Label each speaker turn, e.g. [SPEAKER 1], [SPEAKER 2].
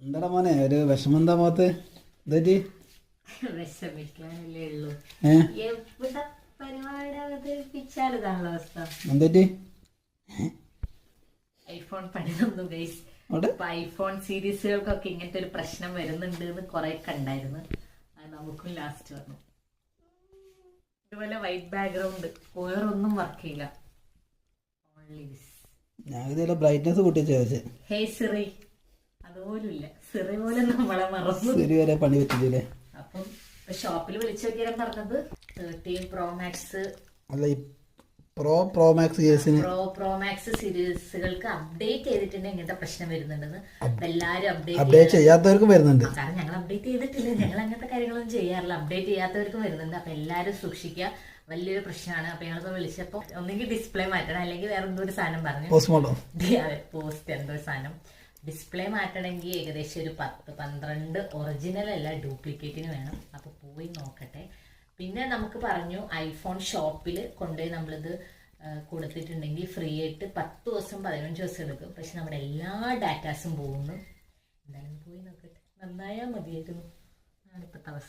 [SPEAKER 1] എന്താടാ മോനെ ഒരു വിഷമം എന്താ മുഖത്ത് ഇതേറ്റി
[SPEAKER 2] വിഷമിക്കാനല്ലേ ഉള്ളൂ. എവിടെ പരിപാടി അവതരിപ്പിച്ചാലിതാണല്ലോ അവസ്ഥ.
[SPEAKER 1] എന്തേറ്റി
[SPEAKER 2] ഐഫോൺ പണിതൊന്നും ഗൈസ്. ഇപ്പൊ ഐഫോൺ സീരീസുകൾക്കൊക്കെ ഇങ്ങനത്തെ ഒരു പ്രശ്നം വരുന്നുണ്ട് എന്ന് കുറെ കണ്ടായിരുന്നു. അത് നമുക്കും ലാസ്റ്റ് വന്നു. ഇതുപോലെ വൈറ്റ് ബാക്ക്ഗ്രൗണ്ട് വേറൊന്നും വർക്ക് ചെയ്യില്ല.
[SPEAKER 1] ഞാൻ ഇതിലെ ബ്രൈറ്റ്നസ് കൂട്ടി ചോദിച്ചേ.
[SPEAKER 2] ഹേ സിറി അതുപോലും ഇല്ല. സിറി പോലെ നമ്മളെ മറന്നു.
[SPEAKER 1] സിറി വരെ പണി പറ്റില്ലേ.
[SPEAKER 2] അപ്പം ഷോപ്പിൽ വിളിച്ചു നോക്കിയാൽ പറഞ്ഞത് 13 Pro Max
[SPEAKER 1] അല്ല ഈ പ്രോ മാക്സ് കേസിന്
[SPEAKER 2] പ്രോ മാക്സ് സീരീസുകൾക്ക് അപ്ഡേറ്റ് ചെയ്തിട്ടുണ്ടെങ്കിൽ ഇങ്ങനത്തെ പ്രശ്നം വരുന്നുണ്ടെന്ന്. എല്ലാരും
[SPEAKER 1] അപ്ഡേറ്റ് ചെയ്യാത്തവർക്കും വരുന്നുണ്ട്.
[SPEAKER 2] കാരണം ഞങ്ങൾ അപ്ഡേറ്റ് ചെയ്തിട്ടില്ല, ഞങ്ങൾ അങ്ങനത്തെ കാര്യങ്ങളൊന്നും ചെയ്യാറില്ല. അപ്ഡേറ്റ് ചെയ്യാത്തവർക്കും വരുന്നുണ്ട്. അപ്പൊ എല്ലാരും സൂക്ഷിക്കുക, വലിയൊരു പ്രശ്നമാണ്. അപ്പൊ ഞങ്ങളിപ്പോ വിളിച്ചപ്പോ ഒന്നെങ്കിൽ ഡിസ്പ്ലേ മാറ്റണം, അല്ലെങ്കിൽ വേറെ എന്തോ ഒരു സാധനം പറഞ്ഞു. പോസ്റ്റ് എന്തോ ഒരു സാധനം ഡിസ്പ്ലേ മാറ്റണമെങ്കിൽ ഏകദേശം ഒരു 10-12 ഒറിജിനൽ അല്ല ഡ്യൂപ്ലിക്കേറ്റിന് വേണം. അപ്പൊ പോയി നോക്കട്ടെ. പിന്നെ നമുക്ക് പറഞ്ഞു ഐഫോൺ ഷോപ്പിൽ കൊണ്ടുപോയി നമ്മളിത് കൊടുത്തിട്ടുണ്ടെങ്കിൽ ഫ്രീ ആയിട്ട് 10 ദിവസം 15 ദിവസം എടുക്കും. പക്ഷെ നമ്മുടെ എല്ലാ ഡാറ്റാസും പോകുന്നു. എന്തായാലും പോയി നോക്കട്ടെ, നന്നായാൽ മതിയായിരുന്നു. ആണ് ഇപ്പോഴത്തെ അവസ്ഥ.